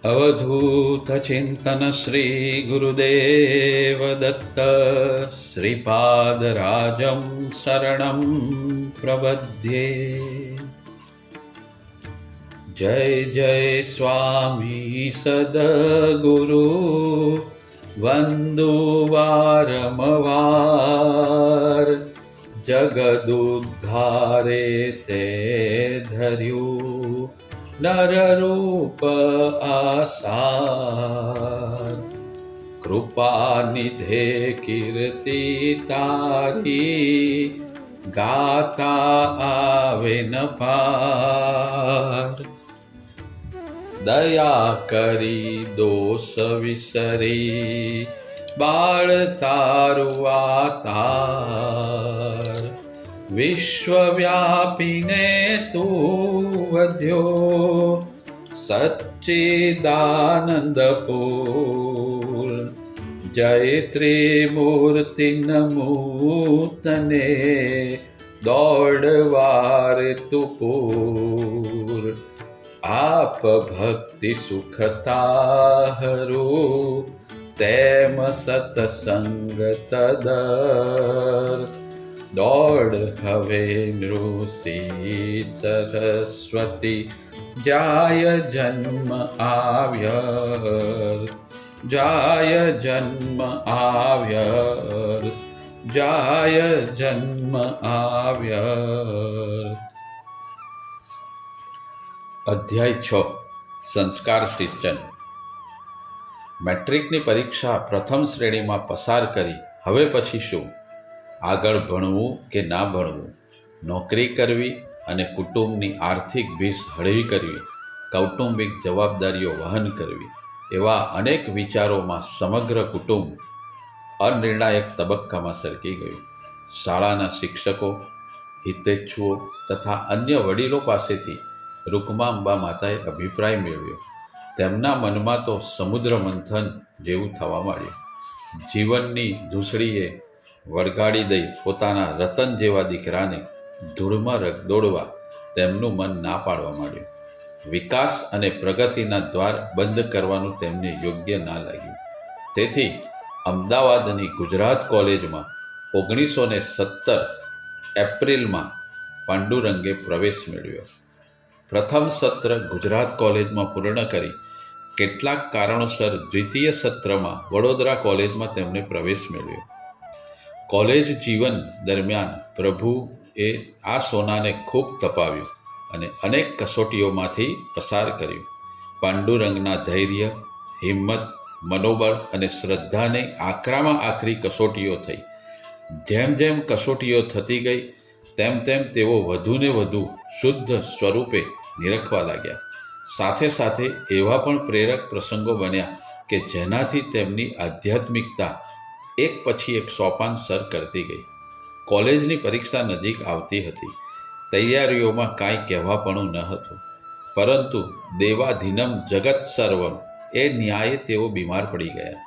अवधूत चिंतन श्री गुरुदेव दत्त श्रीपादराजं शरणं प्रपद्ये। जय जय स्वामी सद्गुरु वंदु वारंवार। जगदुद्धारे ते धर्यु नररूप आसार। कृपानिधे कीर्ति तारी गाता आवे न पार। दया करी दोष विसरी बाळ तारु आतार। विश्वव्यापिने तू वध्यो सच्चिदानंदपूर। जय त्रिमूर्ति नमूतने दौड़वार तू पूर। आप भक्ति सुखता हरू तेम सतसंग तदर। दौड़ हवे नृषि सरस्वती जाय जन्म आव्यर। जाय जन्म आव्यर। जाय जन्म आव्यर। અધ્યાય 6 સંસ્કાર સિંચન। મેટ્રિકની પરીક્ષા પ્રથમ શ્રેણીમાં પસાર કરી હવે પછી શું? આગળ ભણવું કે ના ભણવું? નોકરી કરવી અને કુટુંબની આર્થિક ભીસ હળવી કરવી, કૌટુંબિક જવાબદારીઓ વહન કરવી, એવા અનેક વિચારોમાં સમગ્ર કુટુંબ અનિર્ણાયક તબક્કામાં સરકી ગયું। શાળાના શિક્ષકો, હિતેચ્છુઓ તથા અન્ય વડીલો પાસેથી રૂકમાંબા માતાએ અભિપ્રાય મેળવ્યો। તેમના મનમાં તો સમુદ્ર મંથન જેવું થવા માંડ્યું। જીવનની ધૂસડીએ વળગાડી દઈ પોતાના રતન જેવા દીકરાને ધૂળમાં રગદોડવા તેમનું મન ના પાડવા માંડ્યું। વિકાસ અને પ્રગતિના દ્વાર બંધ કરવાનું તેમને યોગ્ય ના લાગ્યું। તેથી અમદાવાદની ગુજરાત કોલેજમાં 1917 એપ્રિલમાં પાંડુરંગે પ્રવેશ મેળવ્યો। પ્રથમ સત્ર ગુજરાત કોલેજમાં પૂર્ણ કરી કેટલાક કારણોસર દ્વિતીય સત્રમાં વડોદરા કોલેજમાં તેમણે પ્રવેશ મેળવ્યો। કોલેજ જીવન દરમિયાન પ્રભુએ આ સોનાને ખૂબ તપાવ્યું અને અનેક કસોટીઓમાંથી પસાર કર્યું। પાંડુરંગના ધૈર્ય, હિંમત, મનોબળ અને શ્રદ્ધાને આકરામાં આકરી કસોટીઓ થઈ। જેમ જેમ કસોટીઓ થતી ગઈ તેમ તેમ તેઓ વધુને વધુ શુદ્ધ સ્વરૂપે નિરખવા લાગ્યા। સાથે સાથે એવા પણ પ્રેરક પ્રસંગો બન્યા કે જેનાથી તેમની આધ્યાત્મિકતા એક પછી એક સોપાન સર કરતી ગઈ। કોલેજની પરીક્ષા નજીક આવતી હતી। તૈયારીઓમાં કાંઈ કહેવાપણું ન હતું, પરંતુ દેવાધીનમ જગત સર્વમ એ ન્યાયે તેઓ બીમાર પડી ગયા।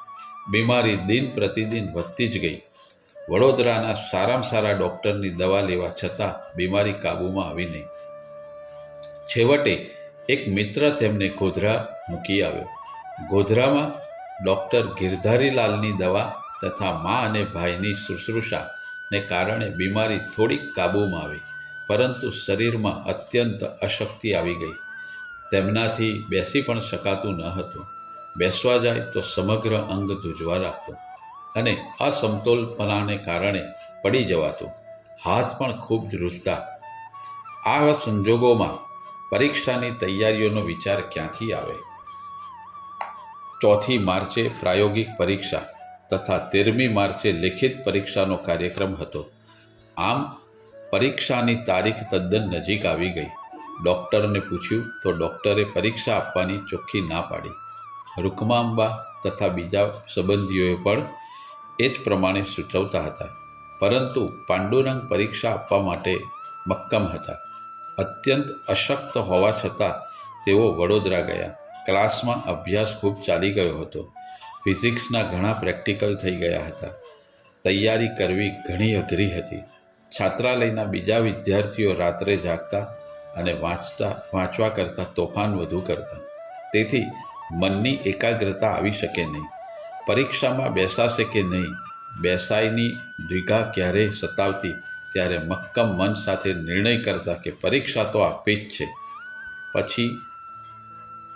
બીમારી દિન પ્રતિદિન વધતી જ ગઈ। વડોદરાના સારામાં સારા ડૉક્ટરની દવા લેવા છતાં બીમારી કાબૂમાં આવી નહીં। છેવટે એક મિત્ર તેમને ગોધરા મૂકી આવ્યો। ગોધરામાં ડૉક્ટર ગિરધારીલાલની દવા તથા મા અને ભાઈની શુશ્રૂષાને કારણે બીમારી થોડીક કાબૂમાં આવી, પરંતુ શરીરમાં અત્યંત અશક્તિ આવી ગઈ। તેમનાથી બેસી પણ શકાતું ન હતું। બેસવા જાય તો સમગ્ર અંગ ધ્રુજવા લાગતું અને અસમતોલપણાને કારણે પડી જવાતું। હાથ પણ ખૂબ ધ્રુજતા। આવા સંજોગોમાં પરીક્ષાની તૈયારીઓનો વિચાર ક્યાંથી આવે? 4 માર્ચે પ્રાયોગિક પરીક્ષા તથા 13મી માર્ચે લેખિત પરીક્ષાનો કાર્યક્રમ હતો। આમ પરીક્ષાની તારીખ તદ્દન નજીક આવી ગઈ। ડૉક્ટરને પૂછ્યું તો ડૉક્ટરે પરીક્ષા આપવાની ચોખ્ખી ના પાડી। રૂકમાંબા તથા બીજા સંબંધીઓએ પણ એ જ પ્રમાણે સૂચવતા હતા, પરંતુ પાંડુરંગ પરીક્ષા આપવા માટે મક્કમ હતા। અત્યંત અશક્ત હોવા છતાં તેઓ વડોદરા ગયા। ક્લાસમાં અભ્યાસ ખૂબ ચાલી ગયો હતો। ફિઝિક્સના ઘણા પ્રેક્ટિકલ થઈ ગયા હતા। તૈયારી કરવી ઘણી અઘરી હતી। છાત્રાલયના બીજા વિદ્યાર્થીઓ રાત્રે જાગતા અને વાંચવા કરતાં તોફાન વધુ કરતા। તેથી મનની એકાગ્રતા આવી શકે નહીં. પરીક્ષામાં બેસાશે કે નહીં, બેસાયની દ્વિધા ક્યારેય સતાવતી, ત્યારે મક્કમ મન સાથે નિર્ણય કરતા કે પરીક્ષા તો આપવી જ છે. પછી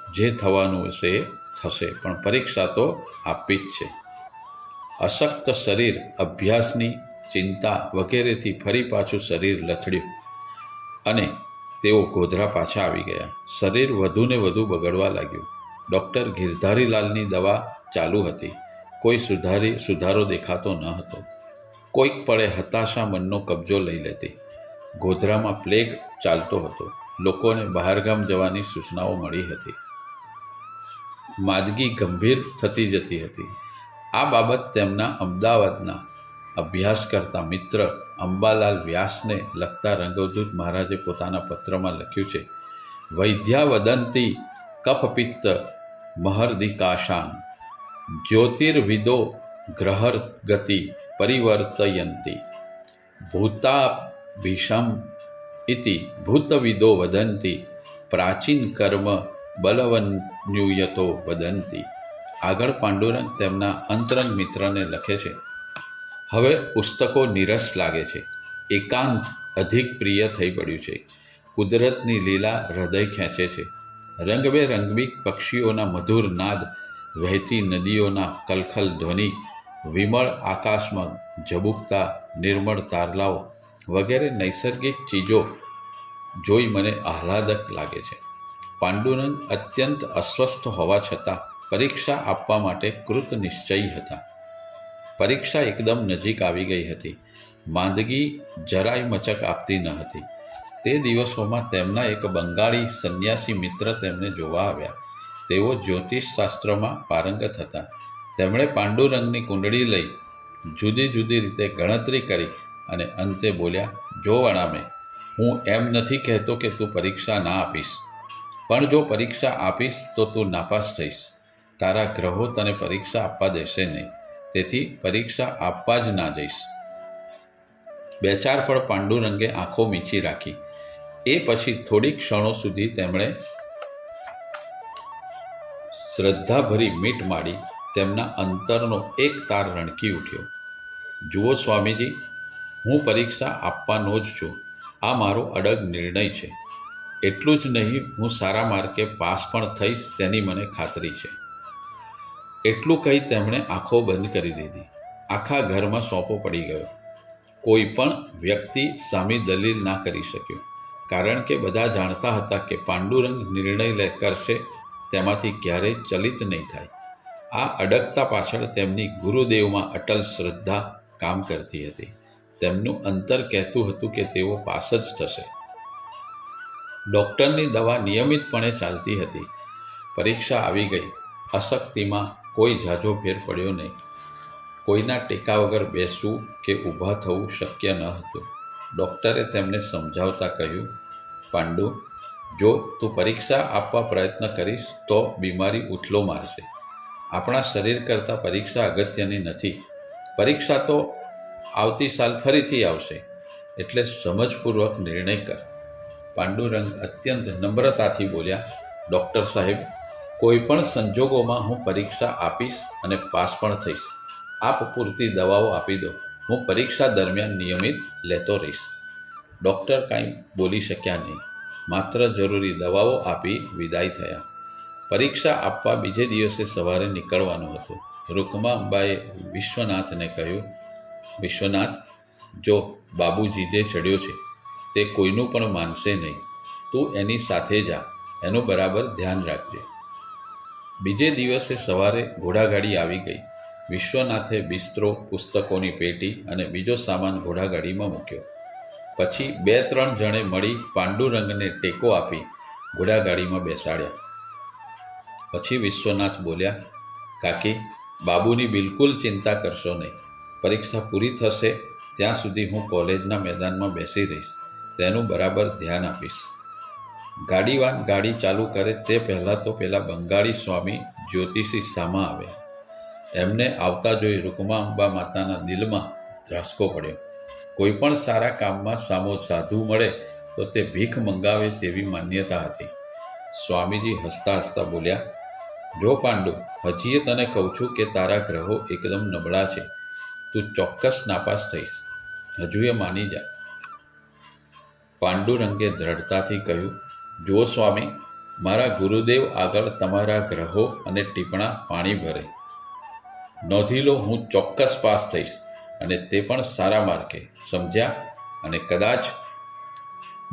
જે થવાનું હશે એ થશે, પણ પરીક્ષા તો આપવી જ છે. અશક્ત શરીર અભ્યાસની ચિંતા વગેરેથી ફરી પાછું શરીર લથડ્યું અને તેઓ ગોધરા પાછા આવી ગયા. શરીર વધુને વધુ બગડવા લાગ્યું. ડૉક્ટર ગિરધારીલાલની દવા ચાલુ હતી. કોઈ સુધારો દેખાતો ન હતો. કોઈક પળે હતાશા મનનો કબજો લઈ લેતી. ગોધરામાં પ્લેગ ચાલતો હતો. લોકોને બહારગામ જવાની સૂચનાઓ મળી હતી. માંદગી ગંભીર થતી જતી હતી. આ બાબત તેમના અમદાવાદના અભ્યાસ કરતા મિત્ર અંબાલાલ વ્યાસને લખતા રંગવદૂત મહારાજે પોતાના પત્રમાં લખ્યું છે: વૈદ્યા વદંતી કફપિત્ત મહર્દિકાશાન જ્યોતિર્વિદો ગ્રહગતિ પરિવર્તયંતી ભૂતાભીષમ ઇતિ ભૂતવિદો વદંતી પ્રાચીન કર્મ બલવન્યુયતો વદંતી. આગળ પાંડુરંગ તેમના અંતરંગ મિત્રને લખે છે: હવે પુસ્તકો નીરસ લાગે છે. એકાંત અધિક પ્રિય થઈ પડ્યું છે. કુદરતની લીલા હૃદય ખેંચે છે. રંગબેરંગી પક્ષીઓના મધુર નાદ, વહેતી નદીઓના કલખલ ધ્વનિ, વિમળ આકાશમાં ઝબૂકતા નિર્મળ તારલાઓ વગેરે નૈસર્ગિક ચીજો જોઈ મને આહલાદક લાગે છે. પાંડુરંગ અત્યંત અસ્વસ્થ હોવા છતાં પરીક્ષા આપવા માટે કૃત નિશ્ચયી હતા. પરીક્ષા એકદમ નજીક આવી ગઈ હતી. માંદગી જરાય મચક આપતી ન હતી. તે દિવસોમાં તેમના એક બંગાળી સંન્યાસી મિત્ર તેમને જોવા આવ્યા. તેઓ જ્યોતિષશાસ્ત્રમાં પારંગત હતા. તેમણે પાંડુરંગની કુંડળી લઈ જુદી જુદી રીતે ગણતરી કરી અને અંતે બોલ્યા: જો વણામે, હું એમ નથી કહેતો કે તું પરીક્ષા ના આપીશ, પણ જો પરીક્ષા આપીશ તો તું નાપાસ થઈશ. તારા ગ્રહો તને પરીક્ષા આપવા દેશે નહીં, તેથી પરીક્ષા આપવા જ ના જઈશ. બે ચાર પળ પાંડુરંગે આંખો મીચી રાખી. એ પછી થોડી ક્ષણો સુધી તેમણે શ્રદ્ધાભરી મીટ માડી. તેમના અંતરનો એક તાર રણકી ઉઠ્યો: જુઓ સ્વામીજી, હું પરીક્ષા આપવાનો જ છું. આ મારો અડગ નિર્ણય છે. એટલું જ નહીં, હું સારા માર્કે પાસ પણ થઈશ તેની મને ખાતરી છે. એટલું કહી તેમણે આંખો બંધ કરી દીધી. આખા ઘરમાં સોંપો પડી ગયો. કોઈ પણ વ્યક્તિ સામી દલીલ ના કરી શક્યો, કારણ કે બધા જાણતા હતા કે પાંડુરંગ નિર્ણય કરશે, તેમાંથી ક્યારેય ચલિત નહીં થાય. આ અડગતા પાછળ તેમની ગુરુદેવમાં અટલ શ્રદ્ધા કામ કરતી હતી. તેમનું અંતર કહેતું હતું કે તેઓ પાસ જ થશે. ડૉક્ટરની દવા નિયમિતપણે ચાલતી હતી. પરીક્ષા આવી ગઈ. અશક્તિમાં કોઈ ઝાઝો ફેર પડ્યો નહીં. કોઈના ટેકા વગર બેસવું કે ઊભા થવું શક્ય ન હતું. ડૉક્ટરે તેમને સમજાવતા કહ્યું: પાંડુ, જો તું પરીક્ષા આપવા પ્રયત્ન કરીશ તો બીમારી ઉથલો મારશે. આપણા શરીર કરતાં પરીક્ષા અગત્યની નથી. પરીક્ષા તો આવતી સાલ ફરીથી આવશે, એટલે સમજપૂર્વક નિર્ણય કર. પાંડુરંગ અત્યંત નમ્રતાથી બોલ્યા: ડૉક્ટર સાહેબ, કોઈ પણ સંજોગોમાં હું પરીક્ષા આપીશ અને પાસ પણ થઈશ. આપ પૂરતી દવાઓ આપી દો, હું પરીક્ષા દરમિયાન નિયમિત લેતો રહીશ. ડૉક્ટર કાંઈ બોલી શક્યા નહીં, માત્ર જરૂરી દવાઓ આપી વિદાય થયા. પરીક્ષા આપવા બીજે દિવસે સવારે નીકળવાનું હતું. રૂકમા અંબાએ વિશ્વનાથને કહ્યું: વિશ્વનાથ, જો બાબુજી જે ચડ્યો છે તે કોઈનું પણ માનશે નહીં. તું એની સાથે જા, એનું બરાબર ધ્યાન રાખજે. બીજે દિવસે સવારે ઘોડાગાડી આવી ગઈ. વિશ્વનાથે બિસ્તરો, પુસ્તકોની પેટી અને બીજો સામાન ઘોડાગાડીમાં મૂક્યો. પછી 2-3 જણે મળી પાંડુરંગને ટેકો આપી ઘોડાગાડીમાં બેસાડ્યા. પછી વિશ્વનાથ બોલ્યા: કાકી, બાબુની બિલકુલ ચિંતા કરશો નહીં. પરીક્ષા પૂરી થશે ત્યાં સુધી હું કોલેજના મેદાનમાં બેસી રહીશ. તેનું બરાબર ધ્યાન આપીશ. ગાડીવાન ગાડી ચાલુ કરે તે પહેલાં તો પેલા બંગાળી સ્વામી જ્યોતિષી સામા આવ્યા. એમને આવતા જોઈ રૂકમા અંબા માતાના દિલમાં ધ્રાસકો પડ્યો. કોઈ પણ સારા કામમાં સામો સાધુ મળે તો તે ભીખ મંગાવે તેવી માન્યતા હતી. સ્વામીજી હસતા હસતા બોલ્યા: જો પાંડુ, હજીએ તને કહું છું કે તારા ગ્રહો એકદમ નબળા છે. તું ચોક્કસ નાપાસ થઈશ. હજુ એ માની જા. પાંડુરંગે દ્રઢતાથી કહ્યું, જુઓ સ્વામી, મારા ગુરુદેવ આગળ તમારા ગ્રહો અને ટીપણા પાણી ભરે. નોંધી લો, હું ચોક્કસ પાસ થઈશ, અને તે પણ સારા માર્કે. સમજ્યા? અને કદાચ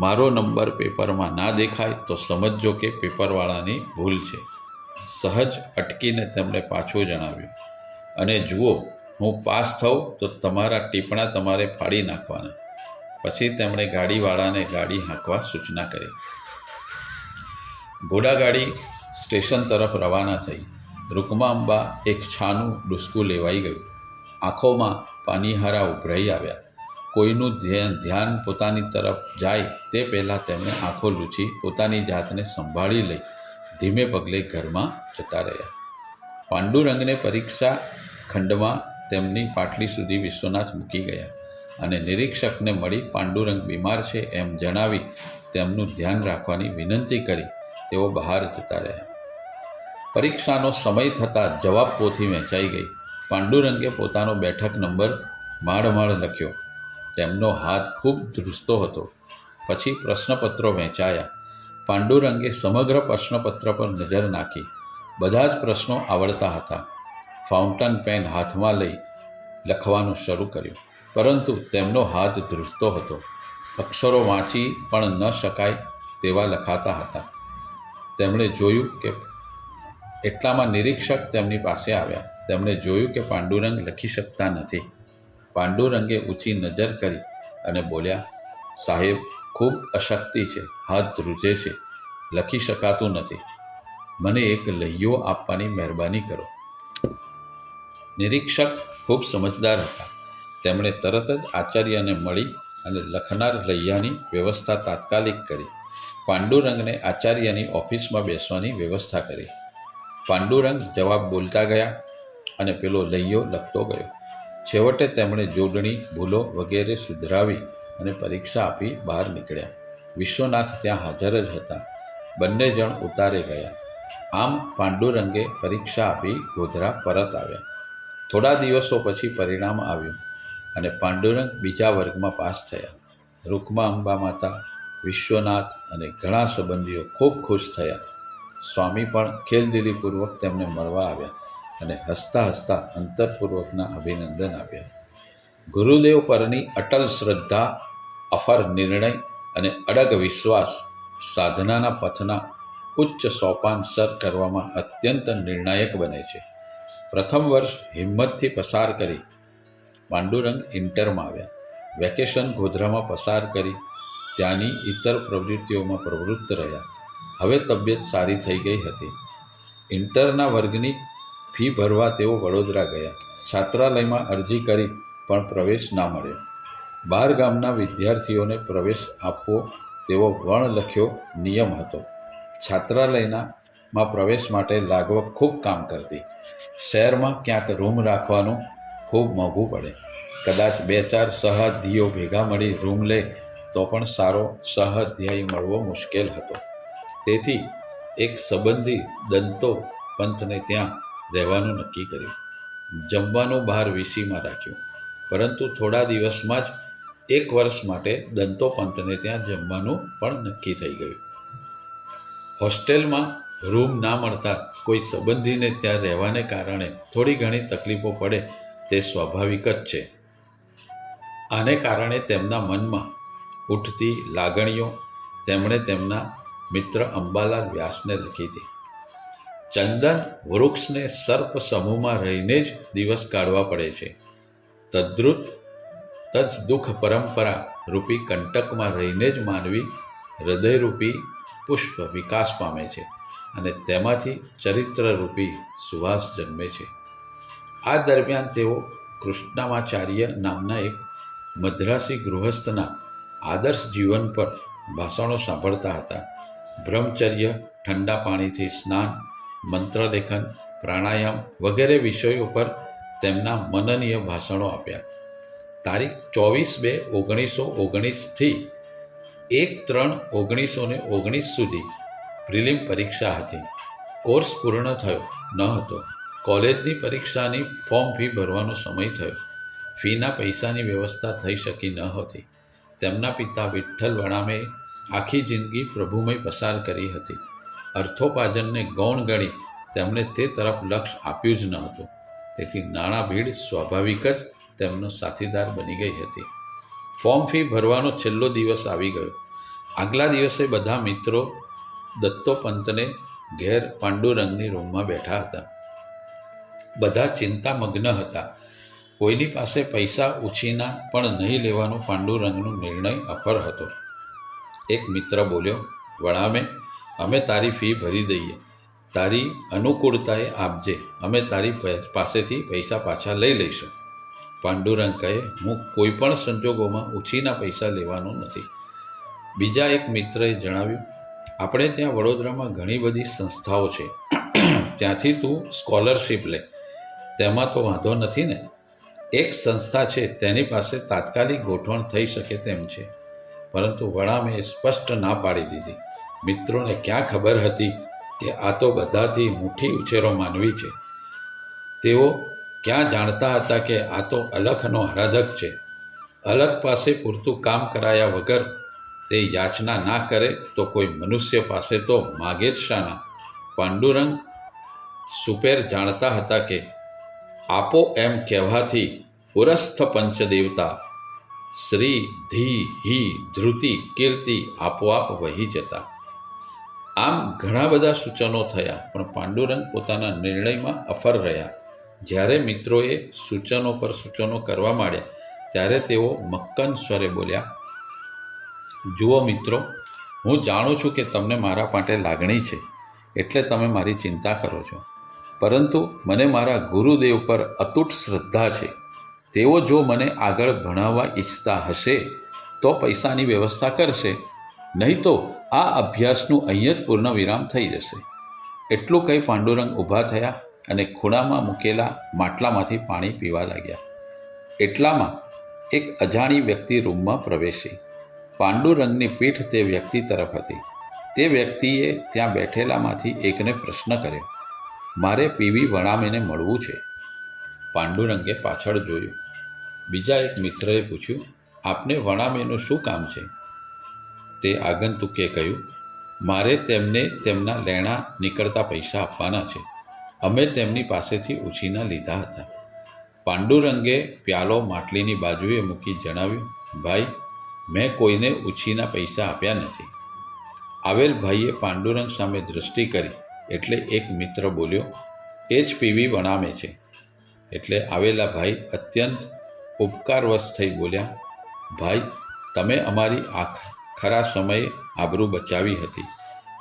મારો નંબર પેપરમાં ના દેખાય તો સમજજો કે પેપરવાળાની ભૂલ છે. સહજ અટકીને તેમણે પાછું જણાવ્યું, અને જુઓ, હું પાસ થઉં તો તમારા ટીપણા તમારે ફાડી નાખવાના. પછી તેમણે ગાડીવાળાને ગાડી હાંકવા સૂચના કરી. ઘોડાગાડી સ્ટેશન તરફ રવાના થઈ. રૂકમાંબા એક છાનું ડૂસકું લેવાઈ ગયું. આંખોમાં પાનીહારા ઉભરાઈ આવ્યા. કોઈનું ધ્યાન પોતાની તરફ જાય તે પહેલાં તેમણે આંખો લૂછી પોતાની જાતને સંભાળી લઈ ધીમે પગલે ઘરમાં જતા રહ્યા. પાંડુરંગને પરીક્ષા ખંડમાં તેમની પાટલી સુધી વિશ્વનાથ મૂકી ગયા અને નિરીક્ષકને મળી પાંડુરંગ બીમાર છે એમ જણાવી તેમનું ધ્યાન રાખવાની વિનંતી કરી તેઓ બહાર જતા રહ્યા. પરીક્ષાનો સમય થતાં જવાબ પોથી વહેંચાઈ ગઈ. પાંડુરંગે પોતાનો બેઠક નંબર માળ લખ્યો. તેમનો હાથ ખૂબ ધ્રુજતો હતો. પછી પ્રશ્નપત્રો વહેંચાયા. પાંડુરંગે સમગ્ર પ્રશ્નપત્ર પર નજર નાખી. બધા જ પ્રશ્નો આવડતા હતા. ફાઉન્ટન પેન હાથમાં લઈ લખવાનું શરૂ કર્યું, પરંતુ તેમનો હાથ ધ્રુજતો હતો. અક્ષરો વાંચી પણ ન શકાય તેવા લખાતા હતા. તેમણે જોયું કે એટલામાં નિરીક્ષક તેમની પાસે આવ્યા. તેમણે જોયું કે પાંડુરંગ લખી શકતા નથી. પાંડુરંગે ઊંચી નજર કરી અને બોલ્યા, સાહેબ, ખૂબ અશક્તિ છે, હાથ ધ્રુજે છે, લખી શકાતું નથી. મને એક લહીયો આપવાની મહેરબાની કરો. નિરીક્ષક ખૂબ સમજદાર હતા. તેમણે તરત જ આચાર્યને મળી અને લખનાર લૈયાની વ્યવસ્થા તાત્કાલિક કરી. પાંડુરંગને આચાર્યની ઓફિસમાં બેસવાની વ્યવસ્થા કરી. પાંડુરંગ જવાબ બોલતા ગયા અને પેલો લૈયો લખતો ગયો. છેવટે તેમણે જોડણી, ભૂલો વગેરે સુધરાવી અને પરીક્ષા આપી બહાર નીકળ્યા. વિશ્વનાથ ત્યાં હાજર જ હતા. બંને જણ ઉતારે ગયા. આમ પાંડુરંગે પરીક્ષા આપી ગોધરા પરત આવ્યા. થોડા દિવસો પછી પરિણામ આવ્યું અને પાંડુરંગ બીજા વર્ગમાં પાસ થયા. રૂકમાંબા માતા, વિશ્વનાથ અને ઘણા સંબંધીઓ ખૂબ ખુશ થયા. સ્વામી પણ ખેલદિલીપૂર્વક તેમને મળવા આવ્યા અને હસતા હસતા અંતરપૂર્વકના અભિનંદન આપ્યા. ગુરુદેવ પરની અટલ શ્રદ્ધા, અફર નિર્ણય અને અડગ વિશ્વાસ સાધનાના પથના ઉચ્ચ સોપાન સર કરવામાં અત્યંત નિર્ણાયક બને છે. પ્રથમ વર્ષ હિંમતથી પસાર કરી પાંડુરંગ ઇન્ટરમાં આવ્યા. વેકેશન ગોધરામાં પસાર કરી ત્યાંની ઇતર પ્રવૃત્તિઓમાં પ્રવૃત્ત રહ્યા. હવે તબિયત સારી થઈ ગઈ હતી. ઇન્ટરના વર્ગની ફી ભરવા તેઓ વડોદરા ગયા. છાત્રાલયમાં અરજી કરી પણ પ્રવેશ ના મળ્યો. બહાર ગામના વિદ્યાર્થીઓને પ્રવેશ આપવો તેવો વણલખ્યો નિયમ હતો. છાત્રાલયમાં પ્રવેશ માટે લાગવગ ખૂબ કામ કરતી. શહેરમાં ક્યાંક રૂમ રાખવાનું ખૂબ મોંઘું પડે. કદાચ 2-4 સહાધ્યાયીઓ ભેગા મળી રૂમ લે તો પણ સારો સહાધ્યાયી મળવો મુશ્કેલ હતો. તેથી એક સંબંધી દંતો પંથને ત્યાં રહેવાનું નક્કી કર્યું. જમવાનું બહાર વીસીમાં રાખ્યું, પરંતુ થોડા દિવસમાં જ 1 વર્ષ માટે દંતો પંથને ત્યાં જમવાનું પણ નક્કી થઈ ગયું. હોસ્ટેલમાં રૂમ ના મળતા કોઈ સંબંધીને ત્યાં રહેવાને કારણે થોડી ઘણી તકલીફો પડે તે સ્વાભાવિક જ છે. આને કારણે તેમના મનમાં ઉઠતી લાગણીઓ તેમણે તેમના મિત્ર અંબાલાલ વ્યાસને લખી હતી. ચંદન વૃક્ષને સર્પ સમૂહમાં રહીને જ દિવસ કાઢવા પડે છે. તદ્રુત તજ દુઃખ પરંપરા રૂપી કંટકમાં રહીને જ માનવી હૃદયરૂપી પુષ્પ વિકાસ પામે છે અને તેમાંથી ચરિત્રરૂપી સુવાસ જન્મે છે. આ દરમિયાન તેઓ કૃષ્ણમાચાર્ય નામના એક મદ્રાસી ગૃહસ્થના આદર્શ જીવન પર ભાષણો સાંભળતા હતા. બ્રહ્મચર્ય, ઠંડા પાણીથી સ્નાન, મંત્રલેખન, પ્રાણાયામ વગેરે વિષયો પર તેમના મનનીય ભાષણો આપ્યા. તારીખ 24/2/1919થી 1/3/1919 સુધી પ્રિલિમ પરીક્ષા હતી. કોર્સ પૂર્ણ થયો ન હતો. કોલેજની પરીક્ષાની ફોર્મ ફી ભરવાનો સમય થયો. ફીના પૈસાની વ્યવસ્થા થઈ શકી ન હતી. તેમના પિતા વિઠ્ઠલ વણામે આખી જિંદગી પ્રભુમય પસાર કરી હતી. અર્થોપાર્જનને ગૌણ ગણી તેમણે તે તરફ લક્ષ આપ્યું જ ન હતું. તેથી નાણાં ભીડ સ્વાભાવિક જ તેમનો સાથીદાર બની ગઈ હતી. ફોર્મ ફી ભરવાનો છેલ્લો દિવસ આવી ગયો. આગલા દિવસે બધા મિત્રો દત્તોપંતને ઘેર પાંડુરંગની રૂમમાં બેઠા હતા. બધા ચિંતામગ્ન હતા. કોઈની પાસે પૈસા ઉછીના પણ નહીં લેવાનો પાંડુરંગનો નિર્ણય અફર હતો. એક મિત્ર બોલ્યો, વણામે, અમે તારી ફી ભરી દઈએ, તારી અનુકૂળતાએ આપજે, અમે તારી પાસેથી પૈસા પાછા લઈ લઈશું. પાંડુરંગ કહે, હું કોઈ પણ સંજોગોમાં ઉછીના પૈસા લેવાનો નથી. બીજા એક મિત્રએ જણાવ્યું, આપણે ત્યાં વડોદરામાં ઘણી બધી સંસ્થાઓ છે, ત્યાંથી તું સ્કોલરશીપ લે, તેમાં તો વાંધો નથી ને. એક સંસ્થા છે તેની પાસે તાત્કાલિક ગોઠવણ થઈ શકે તેમ છે. પરંતુ વણામે સ્પષ્ટ ના પાડી દીધી. મિત્રોને ક્યાં ખબર હતી કે આ તો બધાથી મુઠ્ઠી ઉછેરો માનવી છે. તેઓ ક્યાં જાણતા હતા કે આ તો અલખનો આરાધક છે. અલખ પાસે પૂરતું કામ કરાયા વગર તે યાચના ના કરે તો કોઈ મનુષ્ય પાસે તો માગે જ શાના. પાંડુરંગ સુપેર જાણતા હતા કે આપો એમ કહેવાથી પુરસ્થ પંચદેવતા શ્રી ધી હિ ધૃતિ કીર્તિ આપોઆપ વહી જતા. આમ ઘણા બધા સૂચનો થયા, પણ પાંડુરંગ પોતાના નિર્ણયમાં અફર રહ્યા. જ્યારે મિત્રોએ સૂચનો પર સૂચનો કરવા માંડ્યા ત્યારે તેઓ મક્કન સ્વરે બોલ્યા, જુઓ મિત્રો, હું જાણું છું કે તમને મારા માટે લાગણી છે, એટલે તમે મારી ચિંતા કરો છો. પરંતુ મને મારા ગુરુદેવ પર અતૂટ શ્રદ્ધા છે. તેઓ જો મને આગળ ભણાવવા ઈચ્છતા હશે તો પૈસાની વ્યવસ્થા કરશે, નહીં તો આ અભ્યાસનું અહીં જ પૂર્ણ વિરામ થઈ જશે. એટલું કહી પાંડુરંગ ઊભા થયા અને ખૂણામાં મૂકેલા માટલામાંથી પાણી પીવા લાગ્યા. એટલામાં એક અજાણી વ્યક્તિ રૂમમાં પ્રવેશી. પાંડુરંગની પીઠ તે વ્યક્તિ તરફ હતી. તે વ્યક્તિએ ત્યાં બેઠેલામાંથી એકને પ્રશ્ન કર્યો, મારે પીવી વણામેને મળવું છે. પાંડુરંગે પાછળ જોયું. બીજા એક મિત્રએ પૂછ્યું, આપને વણામેનું શું કામ છે? તે આગંતુકે કહ્યું, મારે તેમને તેમના લેણા નીકળતા પૈસા આપવાના છે. અમે તેમની પાસેથી ઉછીના લીધા હતા. પાંડુરંગે પ્યાલો માટલીની બાજુએ મૂકી જણાવ્યું, ભાઈ, મેં કોઈને ઉછીના પૈસા આપ્યા નથી. આવેલ ભાઈએ પાંડુરંગ સામે દૃષ્ટિ કરી એટલે એક મિત્ર બોલ્યો, એ જ પીવી વણામે છે. એટલે આવેલા ભાઈ અત્યંત ઉપકારવશ થઈ બોલ્યા, ભાઈ, તમે અમારી ખરા સમયે આબરૂ બચાવી હતી.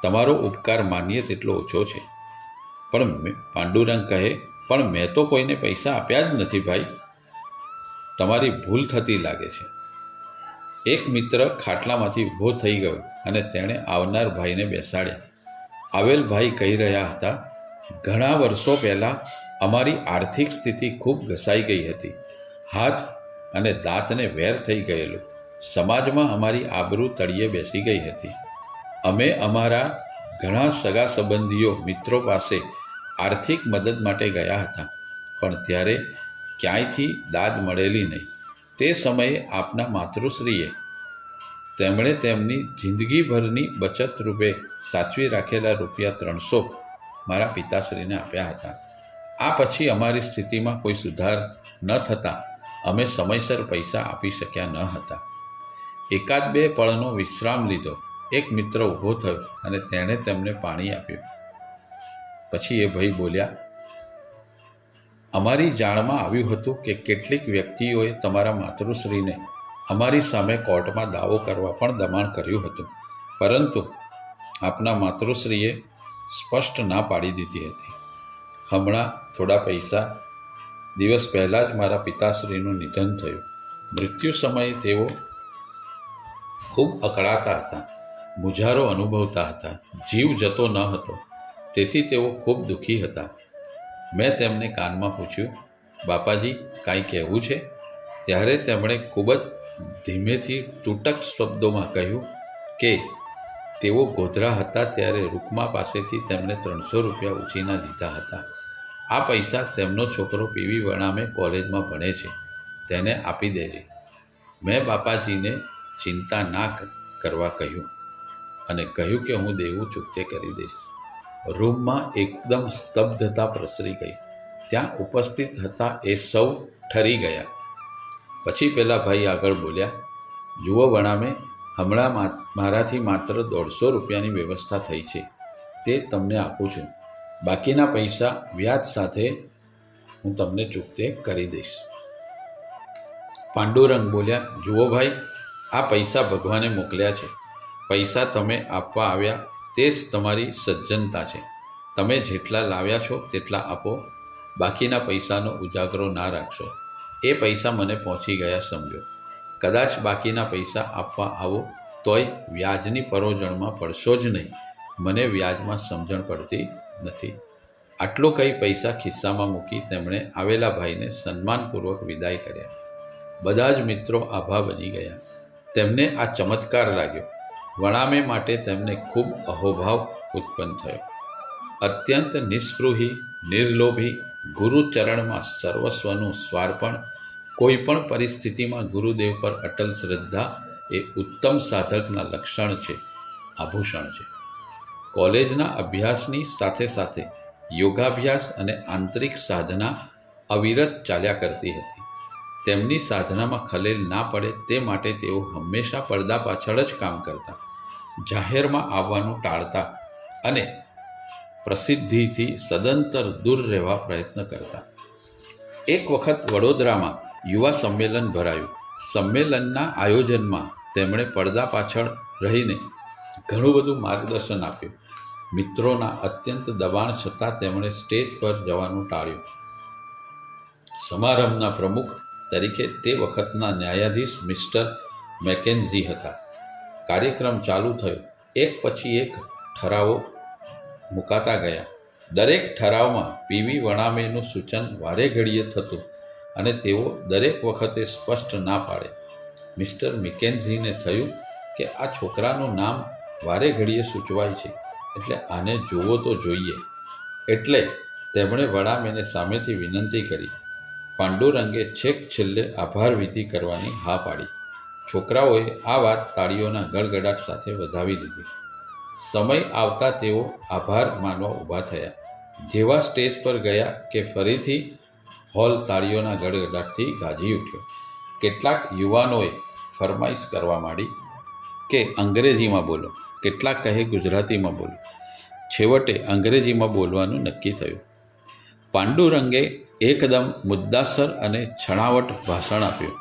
તમારો ઉપકાર માનીએ તેટલો ઓછો છે. પણ પાંડુરંગ કહે, પણ મેં તો કોઈને પૈસા આપ્યા જ નથી ભાઈ. તમારી ભૂલ થતી લાગે છે. એક મિત્ર ખાટલામાંથી ઊભો થઈ ગયો અને તેણે આવનાર ભાઈને બેસાડ્યા. આવેલ ભાઈ કહી રહ્યા હતા, ઘણા વર્ષો પહેલાં અમારી આર્થિક સ્થિતિ ખૂબ ઘસાઈ ગઈ હતી. હાથ અને દાંતને વેર થઈ ગયેલું. સમાજમાં અમારી આબરૂ તળિયે બેસી ગઈ હતી. અમે અમારા ઘણા સગા સંબંધીઓ મિત્રો પાસે આર્થિક મદદ માટે ગયા હતા, પણ ત્યારે ક્યાંયથી દાદ મળેલી નહીં. તે સમયે આપના માતૃશ્રીએ તેમણે તેમની જિંદગીભરની બચત રૂપે સાચવી રાખેલા ₹300 મારા પિતાશ્રીને આપ્યા હતા. આ પછી અમારી સ્થિતિમાં કોઈ સુધાર ન થતાં અમે સમયસર પૈસા આપી શક્યા ન હતા. એકાદ બે પળનો વિશ્રામ લીધો. એક મિત્ર ઊભો થયો અને તેણે તેમને પાણી આપ્યું. પછી એ ભાઈ બોલ્યા, અમારી જાણમાં આવ્યું હતું કે કેટલીક વ્યક્તિઓએ તમારા માતૃશ્રીને અમારી સામે કોર્ટમાં દાવો કરવા પણ દબાણ કર્યું હતું, પરંતુ આપના માતૃશ્રીએ સ્પષ્ટ ના પાડી દીધી હતી. હમણાં થોડા પૈસા દિવસ પહેલાં જ મારા પિતાશ્રીનું નિધન થયું. મૃત્યુ સમયે તેઓ ખૂબ અકળાતા હતા, મૂંઝારો અનુભવતા હતા, જીવ જતો ન હતો, તેથી તેઓ ખૂબ દુઃખી હતા. મેં તેમને કાનમાં પૂછ્યું, બાપાજી, કાંઈ કહેવું છે? ત્યારે તેમણે ખૂબ જ ધીમેથી તૂટક શબ્દોમાં કહ્યું કે તેઓ ગોધરા હતા ત્યારે રૂકમા પાસેથી તેમણે 300 રૂપિયા ઉછીના લીધા હતા. આ પૈસા તેમનો છોકરો પીવી વણામે કોલેજમાં ભણે છે, તેને આપી દેજે. મેં બાપાજીને ચિંતા ના કરવા કહ્યું અને કહ્યું કે હું દેવું ચૂકતે કરી દઈશ. રૂમમાં એકદમ સ્તબ્ધતા પ્રસરી ગઈ. ત્યાં ઉપસ્થિત હતા એ સૌ ઠરી ગયા. પછી પેલા ભાઈ આગળ બોલ્યા, જુઓ વણામે, હમણાં મારાથી માત્ર 150 રૂપિયાની વ્યવસ્થા થઈ છે, તે તમને આપું છું. બાકીના પૈસા વ્યાજ સાથે હું તમને ચૂકતે કરી દઈશ. પાંડુરંગ બોલ્યા, જુઓ ભાઈ, આ પૈસા ભગવાને મોકલ્યા છે. પૈસા તમે આપવા આવ્યા તે જ તમારી સજ્જનતા છે. તમે જેટલા લાવ્યા છો તેટલા આપો, બાકીના પૈસાનો ઉજાગરો ના રાખશો. એ પૈસા મને પહોંચી ગયા સમજો. કદાચ બાકીના પૈસા આપવા આવો તોય વ્યાજની પરોજણમાં પડશો જ નહીં. મને વ્યાજમાં સમજણ પડતી નથી. આટલો કંઈ પૈસા ખિસ્સામાં મૂકી તેમણે આવેલા ભાઈને સન્માનપૂર્વક વિદાય કર્યા. બધા જ મિત્રો આભા બની ગયા. તેમને આ ચમત્કાર લાગ્યો. વણામે માટે તેમને ખૂબ અહોભાવ ઉત્પન્ન થયો. અત્યંત નિસ્પૃહી, નિર્લોભી, ગુરુચરણમાં સર્વસ્વનું સ્વાર્પણ, કોઈપણ પરિસ્થિતિમાં ગુરુદેવ પર અટલ શ્રદ્ધા એ ઉત્તમ સાધકના લક્ષણ છે, આભૂષણ છે. કોલેજના અભ્યાસની સાથે સાથે યોગાભ્યાસ અને આંતરિક સાધના અવિરત ચાલ્યા કરતી હતી. તેમની સાધનામાં ખલેલ ના પડે તે માટે તેઓ હંમેશા પડદા પાછળ જ કામ કરતા, જાહેરમાં આવવાનું ટાળતા અને પ્રસિદ્ધિથી સદંતર દૂર રહેવા પ્રયત્ન કરતા. એક વખત વડોદરામાં યુવા સંમેલન ભરાયું. સંમેલનના આયોજનમાં તેમણે પડદા પાછળ રહીને ઘણું બધું માર્ગદર્શન આપ્યું. મિત્રોના અત્યંત દબાણ છતાં તેમણે સ્ટેજ પર જવાનું ટાળ્યું. સમારંભના પ્રમુખ તરીકે તે વખતના ન્યાયાધીશ મિસ્ટર મેકેન્ઝી હતા. કાર્યક્રમ ચાલુ થયો. એક પછી એક ઠરાવો મુકાતા ગયા. દરેક ઠરાવમાં પીવી વણામેનું સૂચન વારે ઘડીએ થતું અને તેઓ દરેક વખતે સ્પષ્ટ ના પાડે. મિસ્ટર મેકેન્ઝીને થયું કે આ છોકરાનું નામ વારે ઘડીએ સૂચવાય છે, એટલે આને જોવો તો જોઈએ. એટલે તેમણે વણામેને સામેથી વિનંતી કરી. પાંડુરંગે છેક છેલ્લે આભાર વિધિ કરવાની હા પાડી. છોકરાઓએ આ વાત તાળીઓના ગડગડાટ સાથે વધાવી લીધી. સમય આવતા તેઓ આભાર માનવા ઊભા થયા. જેવા સ્ટેજ પર ગયા કે ફરીથી હોલ તાળીઓના ગડગડાટથી ગાજી ઉઠ્યો. કેટલાક યુવાનોએ ફરમાઈશ કરવા માંડી કે અંગ્રેજીમાં બોલો, કેટલાક કહે ગુજરાતીમાં બોલો. છેવટે અંગ્રેજીમાં બોલવાનું નક્કી થયું. પાંડુરંગે એકદમ મુદ્દાસર અને છણાવટ ભાષણ આપ્યું.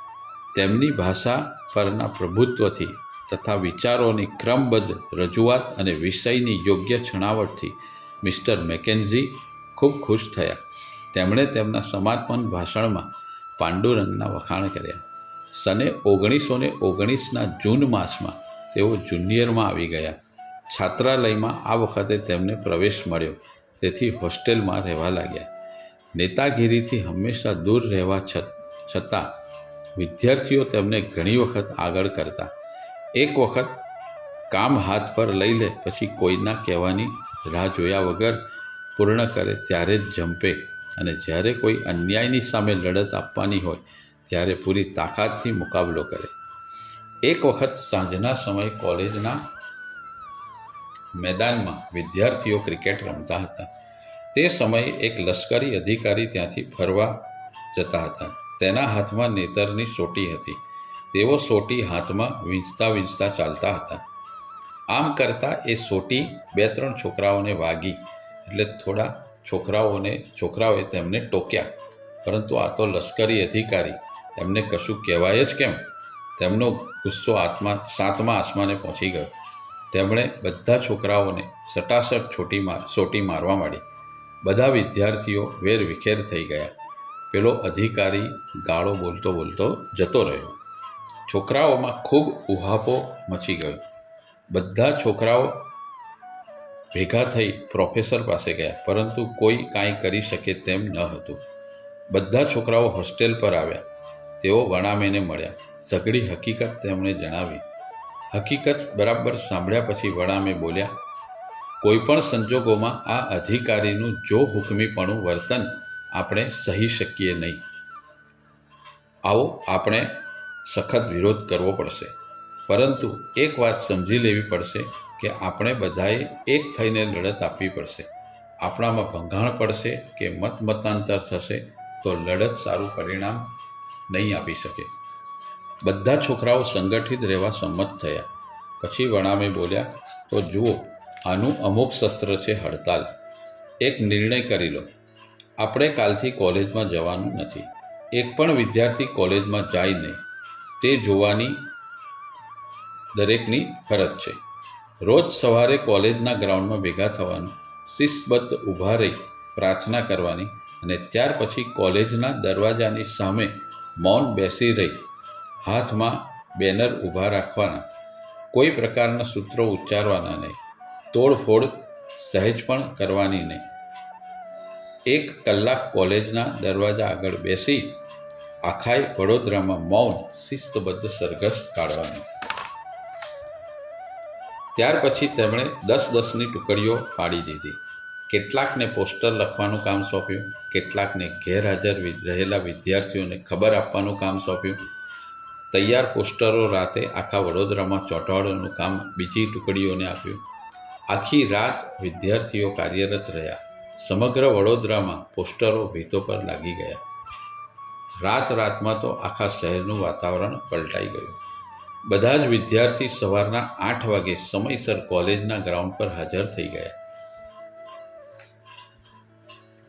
તેમની ભાષા પરના પ્રભુત્વથી તથા વિચારોની ક્રમબદ્ધ રજૂઆત અને વિષયની યોગ્ય છણાવટથી મિસ્ટર મેકેન્ઝી ખૂબ ખુશ થયા. તેમણે તેમના સમાપન ભાષણમાં પાંડુરંગના વખાણ કર્યા. સને 1919ના જૂન માસમાં તેઓ જુનિયરમાં આવી ગયા. છાત્રાલયમાં આ વખતે તેમને પ્રવેશ મળ્યો, તેથી હોસ્ટેલમાં રહેવા લાગ્યા. નેતાગીરીથી હંમેશા દૂર રહેવા છતાં વિદ્યાર્થીઓ તેમને ઘણી વખત આગળ કરતા. એક વખત કામ હાથ પર લઈ લે પછી કોઈના કહેવાની રાહ જોયા વગર પૂર્ણ કરે ત્યારે જ જંપે અને જ્યારે કોઈ અન્યાયની સામે લડત આપવાની હોય ત્યારે પૂરી તાકાતથી મુકાબલો કરે. એક વખત સાંજના સમયે કોલેજના મેદાનમાં વિદ્યાર્થીઓ ક્રિકેટ રમતા હતા. તે સમયે એક લશ્કરી અધિકારી ત્યાંથી ફરવા જતા હતા. તેના હાથમાં નેતરની સોટી હતી. તેઓ સોટી હાથમાં વીંચતા ચાલતા હતા. આમ કરતાં એ સોટી 2-3 છોકરાઓને વાગી, એટલે થોડા છોકરાઓએ તેમને ટોક્યા. પરંતુ આ તો લશ્કરી અધિકારી, એમને કશું કહેવાય જ કેમ? તેમનો ગુસ્સો 7મા આસમાને પહોંચી ગયો. તેમણે બધા છોકરાઓને સટાસટ સોટી મારવા માંડી. બધા વિદ્યાર્થીઓ વેરવિખેર થઈ ગયા. પેલો અધિકારી ગાળો બોલતો બોલતો જતો રહ્યો. છોકરાઓમાં ખૂબ ઉહાપો મચી ગયો. બધા છોકરાઓ ભેગા થઈ પ્રોફેસર પાસે ગયા, પરંતુ કોઈ કાંઈ કરી શકે તેમ ન હતું. બધા છોકરાઓ હોસ્ટેલ પર આવ્યા. તેઓ વણામેને મળ્યા. સઘળી હકીકત તેમણે જણાવી. હકીકત બરાબર સાંભળ્યા પછી વડામે બોલ્યા, કોઈ પણ સંજોગોમાં આ અધિકારીનું જો હુકમીપણું વર્તન આપણે સહી શકીએ નહીં. આવો આપણે સખત વિરોધ કરવો પડશે. પરંતુ એક વાત સમજી લેવી પડશે કે આપણે બધાએ એક થઈને લડત આપવી પડશે. આપણામાં ભંગાણ પડશે કે મતાંતર થશે તો લડત સારું પરિણામ નહીં આપી શકે. બધા છોકરાઓ સંગઠિત રહેવા સંમત થયા. પછી વણામે બોલ્યા, તો જુઓ, આનું અમુક શસ્ત્ર છે હડતાલ. એક નિર્ણય કરી લો. આપણે કાલથી કોલેજમાં જવાનું નથી. એક પણ વિદ્યાર્થી કોલેજમાં જાય નહીં તે જોવાની દરેકની ફરજ છે. રોજ સવારે કોલેજના ગ્રાઉન્ડમાં ભેગા થવાનું, શિસ્તબદ્ધ ઊભા રહી પ્રાર્થના કરવાની અને ત્યાર પછી કોલેજના દરવાજાની સામે મૌન બેસી રહી હાથમાં બેનર ઊભા રાખવાના. કોઈ પ્રકારના સૂત્રો ઉચ્ચારવાના નહીં. તોડફોડ સહેજ પણ કરવાની નહીં. 1 કલાક કોલેજના દરવાજા આગળ બેસી આખાય વડોદરામાં મૌન શિસ્તબદ્ધ સરઘસ કાઢવાનું. ત્યાર પછી તેમણે 10-10ની ટુકડીઓ પાડી દીધી. કેટલાકને પોસ્ટર લખવાનું કામ સોંપ્યું, કેટલાકને ગેરહાજર રહેલા વિદ્યાર્થીઓને ખબર આપવાનું કામ સોંપ્યું. તૈયાર પોસ્ટરો રાતે આખા વડોદરામાં ચોંટાડવાનું કામ બીજી ટુકડીઓને આપ્યું. આખી રાત વિદ્યાર્થીઓ કાર્યરત રહ્યા. સમગ્ર વડોદરામાં પોસ્ટરો ભીતો પર લાગી ગયા. રાતમાં તો આખા શહેરનું વાતાવરણ પલટાઈ ગયું. બધા જ વિદ્યાર્થી સવારના 8 વાગે સમયસર કોલેજના ગ્રાઉન્ડ પર હાજર થઈ ગયા.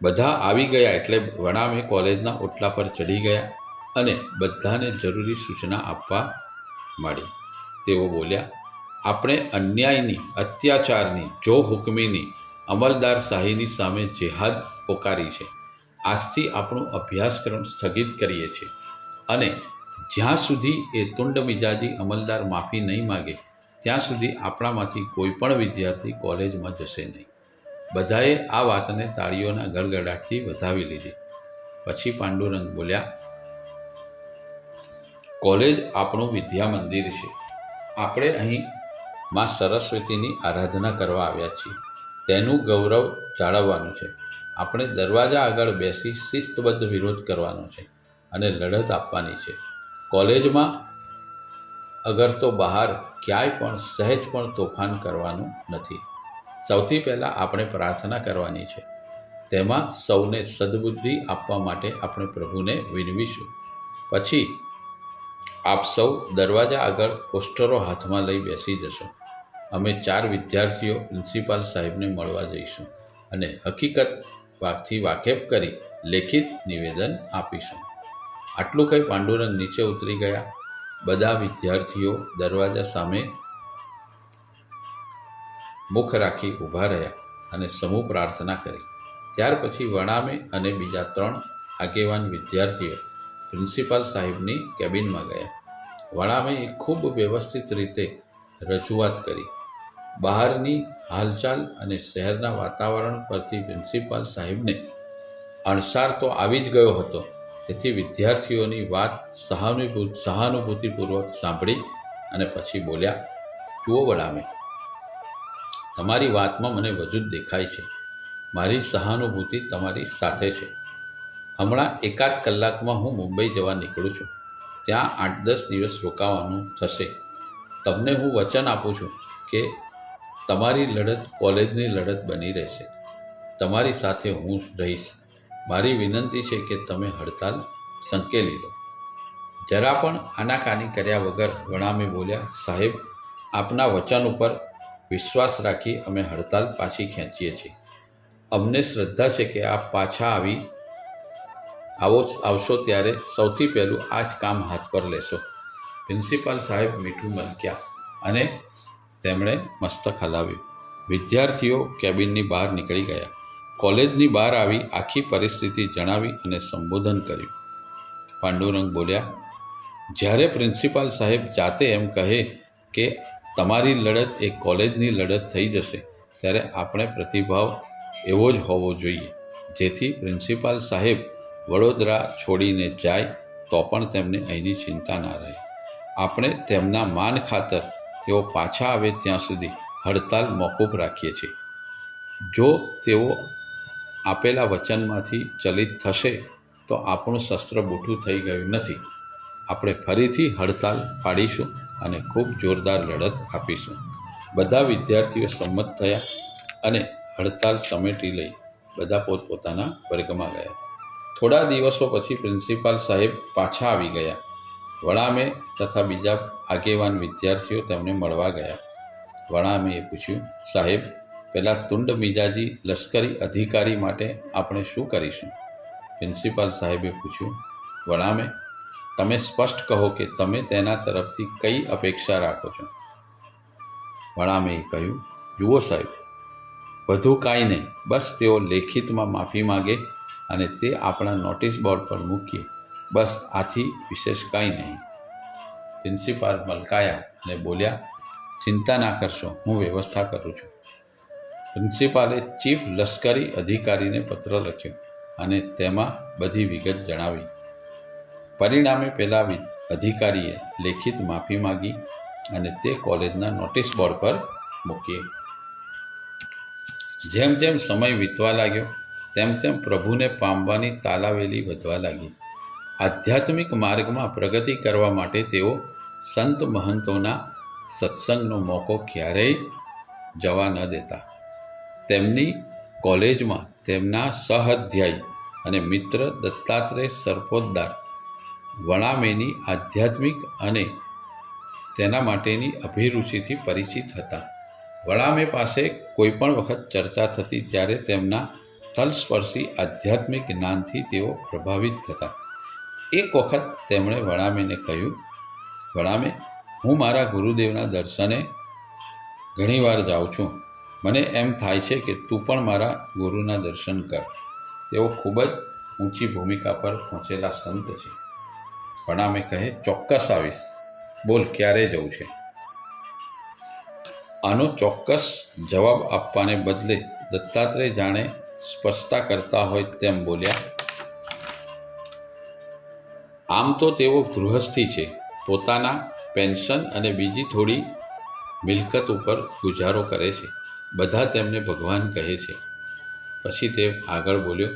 બધા આવી ગયા એટલે વણામે કોલેજના ઓટલા પર ચડી ગયા અને બધાને જરૂરી સૂચના આપવા માંડી. તેઓ બોલ્યા, આપણે અન્યાયની, અત્યાચારની, જો હુકમીની, અમલદારશાહીની સામે જેહાદ પોકારી છે. આજથી આપણો અભ્યાસક્રમ સ્થગિત કરીએ છીએ અને જ્યાં સુધી એ તુંડ મિજાજી અમલદાર માફી નહીં માગે ત્યાં સુધી આપણામાંથી કોઈ પણ વિદ્યાર્થી કોલેજમાં જશે નહીં. બધાએ આ વાતને તાળીઓના ગડગડાટથી વધાવી લીધી. પછી પાંડુરંગ બોલ્યા, કોલેજ આપણું વિદ્યા મંદિર છે. આપણે અહીં માં સરસ્વતીની આરાધના કરવા આવ્યા છીએ. તેનું ગૌરવ જાળવવાનું છે. આપણે દરવાજા આગળ બેસી શિસ્તબદ્ધ વિરોધ કરવાનો છે અને લડત આપવાની છે. કોલેજમાં અગર તો બહાર ક્યાંય પણ સહેજ પણ તોફાન કરવાનું નથી. સૌથી પહેલાં આપણે પ્રાર્થના કરવાની છે. તેમાં સૌને સદબુદ્ધિ આપવા માટે આપણે પ્રભુને વિનવીશું. પછી આપ સૌ દરવાજા આગળ પોસ્ટરો હાથમાં લઈ બેસી જશો. અમે 4 વિદ્યાર્થીઓ પ્રિન્સિપાલ સાહેબને મળવા જઈશું અને હકીકત વાતથી વાકેફ કરી લેખિત નિવેદન આપીશું. આટલું કહી પાંડુરંગ નીચે ઉતરી ગયા. બધા વિદ્યાર્થીઓ દરવાજા સામે મુખ રાખી ઊભા રહ્યા અને સમૂહ પ્રાર્થના કરી. ત્યાર પછી વણામે અને બીજા 3 આગેવાન વિદ્યાર્થીઓ પ્રિન્સિપાલ સાહેબની કેબિનમાં ગયા. વણામે ખૂબ વ્યવસ્થિત રીતે રજૂઆત કરી. બહારની હાલચાલ અને શહેરના વાતાવરણ પરથી પ્રિન્સિપાલ સાહેબને અણસાર તો આવી જ ગયો હતો. તેથી વિદ્યાર્થીઓની વાત સહાનુભૂતિપૂર્વક સાંભળી અને પછી બોલ્યા, જુઓ વડામે, તમારી વાતમાં મને વજૂદ દેખાય છે. મારી સહાનુભૂતિ તમારી સાથે છે. હમણાં 1-8 કલાકમાં હું મુંબઈ જવા નીકળું છું. ત્યાં 8-10 દિવસ રોકાવાનું થશે. તમને હું વચન આપું છું કે તમારી લડત કોલેજની લડત બની રહેશે. તમારી સાથે હું રહીશ. મારી વિનંતી છે કે તમે હડતાલ સંકેલી લો. જરા પણ આનાકાની કર્યા વગર વણામે બોલ્યા, સાહેબ, આપના વચન ઉપર વિશ્વાસ રાખી અમે હડતાલ પાછી ખેંચીએ છીએ. અમને શ્રદ્ધા છે કે આપ પાછા આવશો ત્યારે સૌથી પહેલું આ જ કામ હાથ પર લેશો. પ્રિન્સિપાલ સાહેબ મીઠું મલક્યા અને તેમણે મસ્તક હલાવ્યું. વિદ્યાર્થીઓ કેબિનની બહાર નીકળી ગયા. કોલેજની બહાર આવી આખી પરિસ્થિતિ જણાવી અને સંબોધન કર્યું. પાંડુરંગ બોલ્યા, જ્યારે પ્રિન્સિપાલ સાહેબ જાતે એમ કહે કે તમારી લડત એ કોલેજની લડત થઈ જશે ત્યારે આપણે પ્રતિભાવ એવો જ હોવો જોઈએ જેથી પ્રિન્સિપાલ સાહેબ વડોદરા છોડીને જાય તો પણ તેમને અહીંની ચિંતા ના રહે. આપણે તેમના માન ખાતર તેઓ પાછા આવે ત્યાં સુધી હડતાલ મોકૂફ રાખીએ છીએ. જો તેઓ આપેલા વચનમાંથી ચલિત થશે તો આપણું શસ્ત્ર બૂઠું થઈ ગયું નથી. આપણે ફરીથી હડતાલ પાડીશું અને ખૂબ જોરદાર લડત આપીશું. બધા વિદ્યાર્થીઓ સંમત થયા અને હડતાલ સમેટી લઈ બધા પોતપોતાના વર્ગમાં ગયા. થોડા દિવસો પછી પ્રિન્સિપાલ સાહેબ પાછા આવી ગયા. વણામે તથા બીજા આગેવાન વિદ્યાર્થીઓ તેમને મળવા ગયા. વણામેએ પૂછ્યું, સાહેબ, પેલા તુંડ મિજાજી લશ્કરી અધિકારી માટે આપણે શું કરીશું? પ્રિન્સિપાલ સાહેબે પૂછ્યું, વણામે, તમે સ્પષ્ટ કહો કે તમે તેના તરફથી કઈ અપેક્ષા રાખો છો? વણામેએ કહ્યું, જુઓ સાહેબ, વધુ કાંઈ નહીં, બસ તેઓ લેખિતમાં માફી માગે અને તે આપણા નોટિસ બોર્ડ પર મૂકીએ, બસ આથી વિશેષ કાંઈ નહીં. પ્રિન્સિપાલ મલકાયા અને બોલ્યા, ચિંતા ના કરશો, હું વ્યવસ્થા કરું છું. પ્રિન્સિપાલે ચીફ લશ્કરી અધિકારીને પત્ર લખ્યો અને તેમાં બધી વિગત જણાવી. પરિણામે પેલા અધિકારીએ લેખિત માફી માગી અને તે કોલેજના નોટિસ બોર્ડ પર મૂકી. જેમ જેમ સમય વીતવા લાગ્યો તેમ તેમ પ્રભુને પામવાની તાલાવેલી વધવા લાગી. આધ્યાત્મિક માર્ગમાં પ્રગતિ કરવા માટે તેઓ સંત મહંતોના સત્સંગનો મોકો ક્યારેય જવા ન દેતા. તેમની કોલેજમાં તેમના સહઅધ્યાયી અને મિત્ર દત્તાત્રેય સરપોતદાર વણામેની આધ્યાત્મિક અને તેના માટેની અભિરુચિથી પરિચિત હતા. વણામે પાસે કોઈ પણ વખત ચર્ચા થતી ત્યારે તેમના તલસ્પર્શી આધ્યાત્મિક જ્ઞાનથી તેઓ પ્રભાવિત થતા. એક વખત તેમણે વણામેને કહ્યું, વણામે, હું મારા ગુરુદેવના દર્શને ઘણીવાર જાઉં છું. મને એમ થાય છે કે તું પણ મારા ગુરુના દર્શન કર. તેઓ ખૂબ જ ઊંચી ભૂમિકા પર પહોંચેલા સંત છે. વણામે કહે, ચોક્કસ આવીશ. બોલ, ક્યારે જવું છે? આનો ચોક્કસ જવાબ આપવાને બદલે દત્તાત્રેય જાણે સ્પષ્ટતા કરતા હોય તેમ બોલ્યા, આમ તો તેઓ ગૃહસ્થી છે, પોતાના પેન્શન અને બીજી થોડી મિલકત ઉપર ગુજારો કરે છે. બધા તેમને ભગવાન કહે છે. પછી તે આગળ બોલ્યો,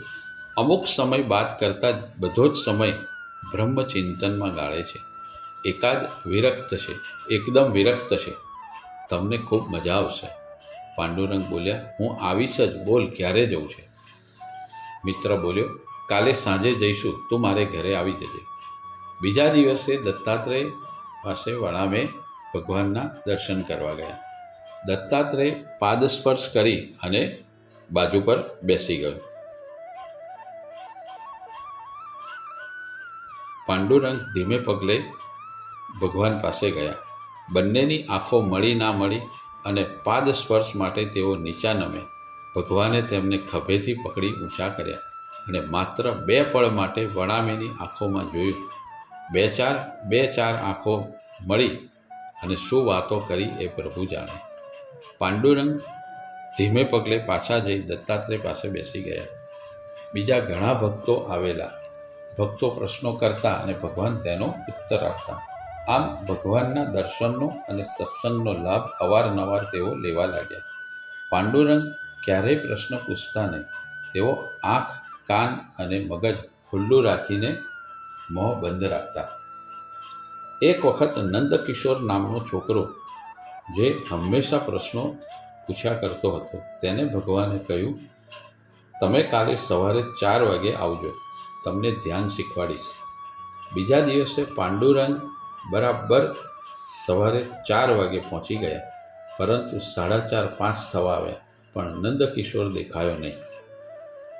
અમુક સમય બાદ કરતાં બધો જ સમય બ્રહ્મચિંતનમાં ગાળે છે. એકાદ વિરક્ત છે, એકદમ વિરક્ત છે. તમને ખૂબ મજા આવશે. પાંડુરંગ બોલ્યા, હું આવીશ જ. બોલ, ક્યારે જવું છે? મિત્ર બોલ્યો, કાલે સાંજે જઈશું, તું મારે ઘરે આવી જજે. બીજા દિવસે દત્તાત્રેય પાસે વણામે ભગવાનના દર્શન કરવા ગયા. દત્તાત્રેય પાદસ્પર્શ કરી અને બાજુ પર બેસી ગયો. પાંડુરંગ ધીમે પગલે ભગવાન પાસે ગયા. બંનેની આંખો મળી ના મળી અને પાદસ્પર્શ માટે તેઓ નીચા નમે. ભગવાને તેમને ખભેથી પકડી ઊંચા કર્યા અને માત્ર 2 પળ માટે વણામેની આંખોમાં જોયું. બે ચાર આંખો મળી અને શું વાતો કરી એ પ્રભુ જાણે. પાંડુરંગ ધીમે પગલે પાછા જઈ દત્તાત્રેય પાસે બેસી ગયા. બીજા ઘણા ભક્તો આવેલા. ભક્તો પ્રશ્નો કરતા અને ભગવાન તેનો ઉત્તર આપતા. આમ ભગવાનના દર્શનનો અને સત્સંગનો લાભ અવારનવાર તેઓ લેવા લાગ્યા. પાંડુરંગ ક્યારેય પ્રશ્ન પૂછતા નહીં. તેઓ આંખ, કાન અને મગજ ખુલ્લું રાખીને મોં બંધ રાખતા. એક વખત નંદકિશોર નામનો છોકરો, જે હંમેશા પ્રશ્નો પૂછ્યા કરતો હતો, તેને ભગવાને કહ્યું, તમે કાલે સવારે 4 વાગે આવજો, તમને ધ્યાન શીખવાડીશ. બીજા દિવસે પાંડુરંગ બરાબર સવારે 4 વાગે પહોંચી ગયા, પરંતુ 4:30-5 થવા આવ્યા પણ નંદકિશોર દેખાયો નહીં.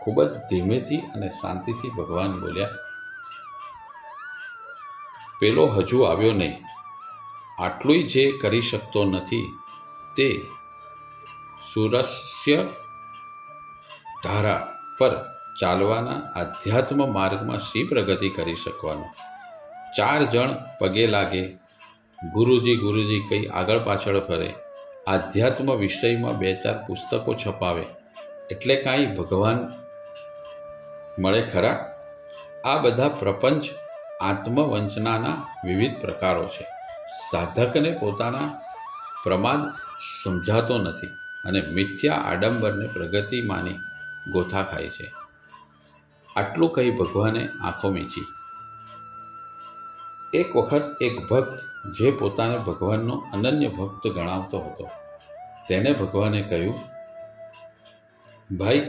ખૂબ જ ધીમેથી અને શાંતિથી ભગવાન બોલ્યા, પેલો હજુ આવ્યો નહીં. આટલુંય જે કરી શકતો નથી તે સુરસ્ય ધારા પર ચાલવાના આધ્યાત્મ માર્ગમાં શી પ્રગતિ કરી શકવાનો? 4 જણ પગે લાગે, ગુરુજી ગુરુજી કંઈ આગળ પાછળ ફરે, આધ્યાત્મ વિષયમાં 2-4 પુસ્તકો છપાવે, એટલે કાંઈ ભગવાન મળે ખરા? આ બધા પ્રપંચ આત્મવંચનાના વિવિધ પ્રકારો છે. સાધકને પોતાના પ્રમાદ સમજાતો નથી અને મિથ્યા આડંબરને પ્રગતિ માની ગોથા ખાય છે. આટલું કહી ભગવાને આંખો મીચી. એક વખત એક ભક્ત જે પોતાને ભગવાનનો અનન્ય ભક્ત ગણાવતો હતો તેને ભગવાને કહ્યું, ભાઈ,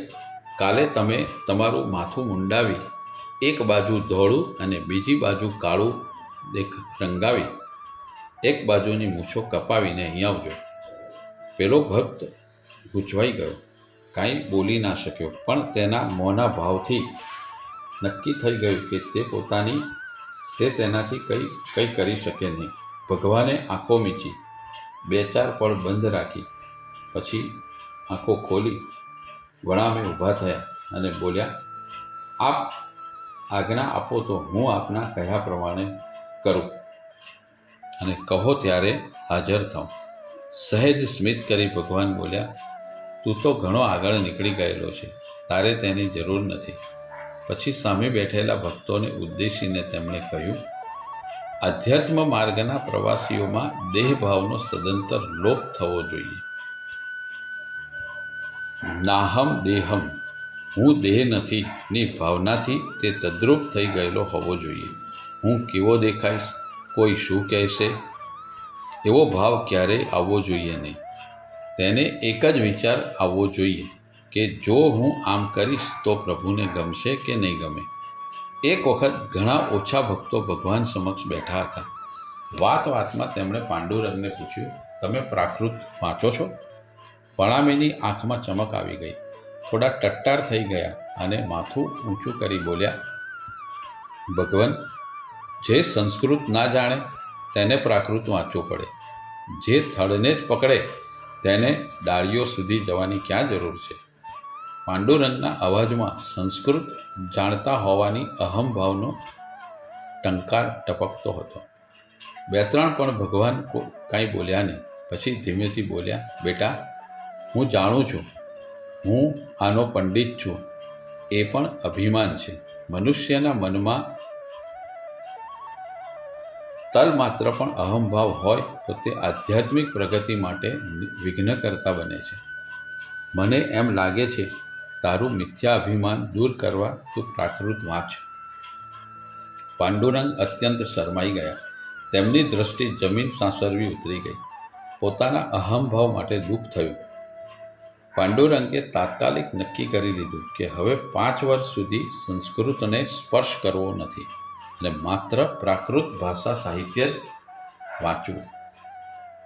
કાલે તમે તમારું માથું મુંડાવી એક બાજુ ધોળું અને બીજી બાજુ કાળું રંગાવી એક બાજુની મૂછો કપાવીને અહીં આવજો. પેલો ભક્ત ગૂંચવાઈ ગયો, કાંઈ બોલી ના શક્યો, પણ તેના મોંના ભાવથી નક્કી થઈ ગયું કે તે તેનાથી કંઈ કરી શકે નહીં. ભગવાને આંખો મીચી, 2-4 પળ બંધ રાખી, પછી આંખો ખોલી વણામે ઊભા થયા અને બોલ્યા, આપ આજ્ઞા આપો તો હું આપના કહ્યા પ્રમાણે કરું અને કહો ત્યારે હાજર થાઉં. સહેજ સ્મિત કરી ભગવાન બોલ્યા, તું તો ઘણો આગળ નીકળી ગયેલો છે, તારે તેની જરૂર નથી. પછી સામે બેઠેલા ભક્તોને ઉદ્દેશીને તેમણે કહ્યું, આધ્યાત્મ માર્ગના પ્રવાસીઓમાં દેહભાવનો સદંતર લોપ થવો જોઈએ. નાહમ દેહમ, હું દેહ નથી ની ભાવનાથી તે તદ્રુપ થઈ ગયેલો હોવો જોઈએ. હું કેવો દેખાઈશ, કોઈ શું કહેશે, એવો ભાવ ક્યારેય આવવો જોઈએ નહીં. તેને એક જ વિચાર આવવો જોઈએ કે જો હું આમ કરીશ તો પ્રભુને ગમશે કે નહીં ગમે. એક વખત ઘણા ઓછા ભક્તો ભગવાન સમક્ષ બેઠા હતા. વાતમાં તેમણે પાંડુરંગને પૂછ્યું, તમે પ્રાકૃત વાંચો છો? પ્રણામીની આંખમાં ચમક આવી ગઈ, થોડા ટટ્ટાર થઈ ગયા અને માથું ઊંચું કરી બોલ્યા, ભગવાન, જે સંસ્કૃત ના જાણે તેને પ્રાકૃત વાંચવું પડે, જે થડને જ પકડે તેને ડાળીઓ સુધી જવાની ક્યાં જરૂર છે? પાંડુરંગના અવાજમાં સંસ્કૃત જાણતા હોવાની અહમભાવનો ટંકાર ટપકતો હતો. 2-3 પણ ભગવાન કાંઈ બોલ્યા નહીં. પછી ધીમેથી બોલ્યા, બેટા, હું જાણું છું, હું આનો પંડિત છું. એ પણ અભિમાન છે. મનુષ્યના મનમાં તલમાત્ર પણ અહમભાવ હોય તો તે આધ્યાત્મિક પ્રગતિ માટે વિઘ્નકર્તા બને છે. મને એમ લાગે છે તારું મિથ્યા અભિમાન દૂર કરવા તું પ્રાકૃત વાંચ. પાંડુરંગ અત્યંત શરમાઈ ગયા. તેમની દ્રષ્ટિ જમીન સાંસરવી ઉતરી ગઈ. પોતાના અહમભાવ માટે દુઃખ થયું. પાંડુરંગે તાત્કાલિક નક્કી કરી લીધું કે હવે 5 વર્ષ સુધી સંસ્કૃતને સ્પર્શ કરવો નથી અને માત્ર પ્રાકૃત ભાષા સાહિત્ય જ વાંચવું.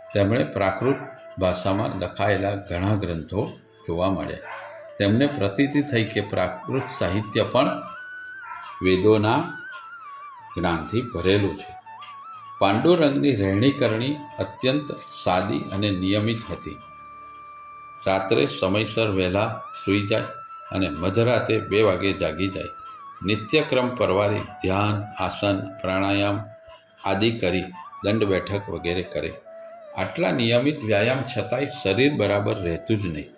તેમણે પ્રાકૃત ભાષામાં લખાયેલા ઘણા ગ્રંથો જોવા મળ્યા. તેમને પ્રતીતિ થઈ કે પ્રાકૃત સાહિત્ય પણ વેદોના જ્ઞાનથી ભરેલું છે. પાંડુરંગની રહેણીકરણી અત્યંત સાદી અને નિયમિત હતી. રાત્રે સમયસર વહેલા સૂઈ જાય અને મધરાતે 2 વાગે જાગી જાય. નિત્યક્રમ પરવારી ધ્યાન, આસન, પ્રાણાયામ આદિ કરી દંડ બેઠક વગેરે કરે. આટલા નિયમિત વ્યાયામ છતાંય શરીર બરાબર રહેતું જ નહીં.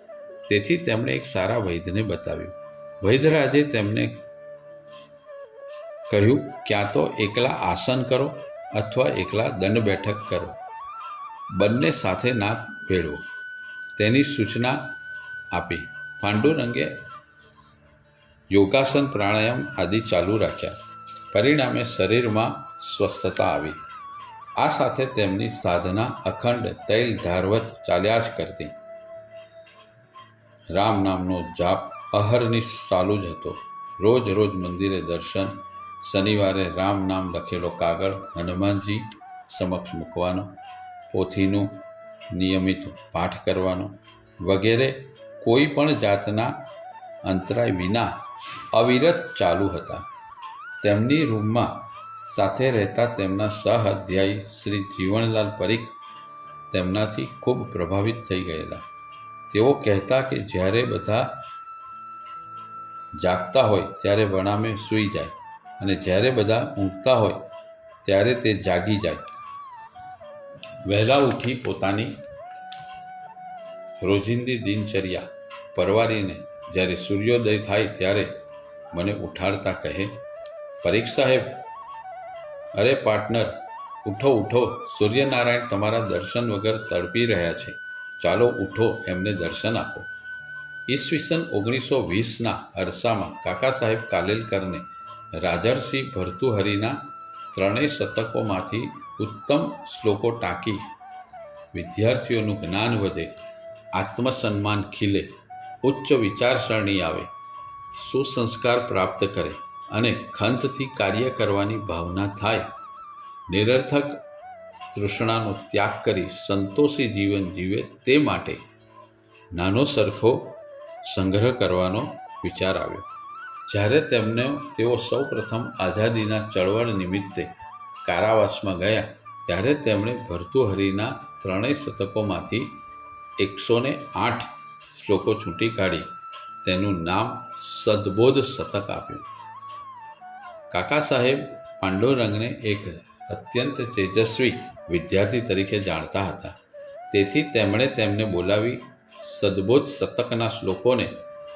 તેથી તેમણે એક સારા વૈદ્યને બતાવ્યું. વૈદ્યરાજે તેમને કહ્યું, ક્યાં તો એકલા આસન કરો અથવા એકલા દંડ બેઠક કરો, બંને સાથે ના ભેળવો. તેની સૂચના આપી. પાંડુરંગે યોગાસન, પ્રાણાયામ આદિ ચાલુ રાખ્યા. પરિણામે શરીરમાં સ્વસ્થતા આવી. આ સાથે તેમની સાધના અખંડ તૈલ ધારવત ચાલ્યા જ કરતી. રામ નામનો જાપ અહર્નિશ ચાલુ જ હતો. રોજ મંદિરે દર્શન, શનિવારે રામ નામ લખેલો કાગળ હનુમાનજી સમક્ષ મૂકવાનો, પોથીનું નિયમિત પાઠ કરવાનો વગેરે કોઈ પણ જાતના અંતરાય વિના અવિરત ચાલુ હતા. તેમની રૂમમાં સાથે રહેતા તેમના સહઅધ્યાયી શ્રી જીવણલાલ પરીખ તેમનાથી ખૂબ પ્રભાવિત થઈ ગયેલા. તેઓ કહેતા કે જ્યારે બધા જાગતા હોય ત્યારે વણામે સૂઈ જાય અને જ્યારે બધા ઊંઘતા હોય ત્યારે તે જાગી જાય. વહેલા ઉઠી પોતાની રોજિંદી દિનચર્યા પરવારીને જ્યારે સૂર્યોદય થાય ત્યારે મને ઉઠાડતા કહે, પરીખ સાહેબ, અરે પાર્ટનર, ઉઠો ઉઠો, સૂર્યનારાયણ તમારા દર્શન વગર તડપી રહ્યા છે, ચાલો ઉઠો, એમને દર્શન આપો. ઈસવીસન 1920ના અરસામાં કાકા સાહેબ કાલેલકરને રાજર્ષિ ભર્તુહરિના ત્રણેય શતકોમાંથી ઉત્તમ શ્લોકો ટાંકી વિદ્યાર્થીઓનું જ્ઞાન વધે, આત્મસન્માન ખીલે, ઉચ્ચ વિચારસરણી આવે, સુસંસ્કાર પ્રાપ્ત કરે અને ખંતથી કાર્ય કરવાની ભાવના થાય, નિરર્થક તૃષ્ણાનો ત્યાગ કરી સંતોષી જીવન જીવે તે માટે નાનો સરખો સંગ્રહ કરવાનો વિચાર આવ્યો. જ્યારે તેઓ સૌ પ્રથમ આઝાદીના ચળવળ નિમિત્તે કારાવાસમાં ગયા ત્યારે તેમણે ભર્તુહરિના ત્રણેય શતકોમાંથી 108 શ્લોકો છૂટી કાઢી તેનું નામ સદબોધ શતક આપ્યું. કાકા સાહેબ પાંડુરંગને એક અત્યંત તેજસ્વી વિદ્યાર્થી તરીકે જાણતા હતા, તેથી તેમણે તેમને બોલાવી સદબોધ શતકના શ્લોકોને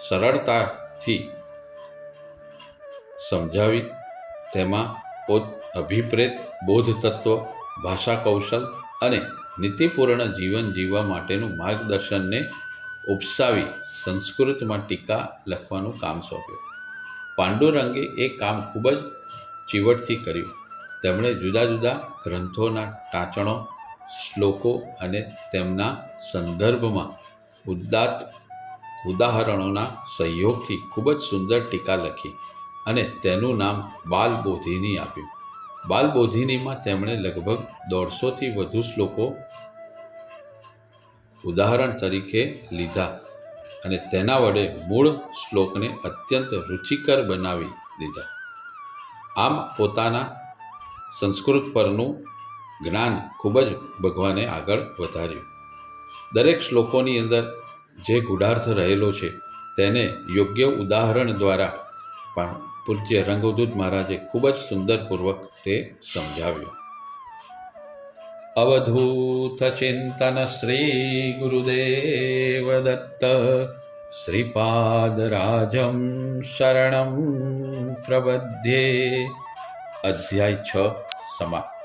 સરળતાથી સમજાવી તેમાં અભિપ્રેત બોધ તત્વ, ભાષા કૌશલ અને નીતિપૂર્ણ જીવન જીવવા માટેનું માર્ગદર્શનને ઉપસાવી સંસ્કૃતમાં ટીકા લખવાનું કામ સોંપ્યું. પાંડુરંગે એ કામ ખૂબ જ ચીવટથી કર્યું. તેમણે જુદા જુદા ગ્રંથોના ટાંચણો, શ્લોકો અને તેમના સંદર્ભમાં ઉદાહરણોના સહયોગથી ખૂબ જ સુંદર ટીકા લખી અને તેનું નામ બાલબોધિની આપ્યું. બાલબોધિનીમાં તેમણે લગભગ 150થી વધુ શ્લોકો ઉદાહરણ તરીકે લીધા અને તેના વડે મૂળ શ્લોકને અત્યંત રુચિકર બનાવી દીધા. આમ પોતાના સંસ્કૃત પરનું જ્ઞાન ખૂબ જ ભગવાને આગળ વધાર્યું. દરેક શ્લોકોની અંદર જે ગૂઢાર્થ રહેલો છે તેને યોગ્ય ઉદાહરણ દ્વારા પણ પૂજ્ય રંગવદૂત મહારાજે ખૂબ જ સુંદરપૂર્વક તે સમજાવ્યું. અવધૂત ચિંતન શ્રી ગુરુદેવ દત્ત, શ્રીપાદરાજમ શરણમ પ્રબધ્યે. અધ્યાય 6 સમાપ્ત.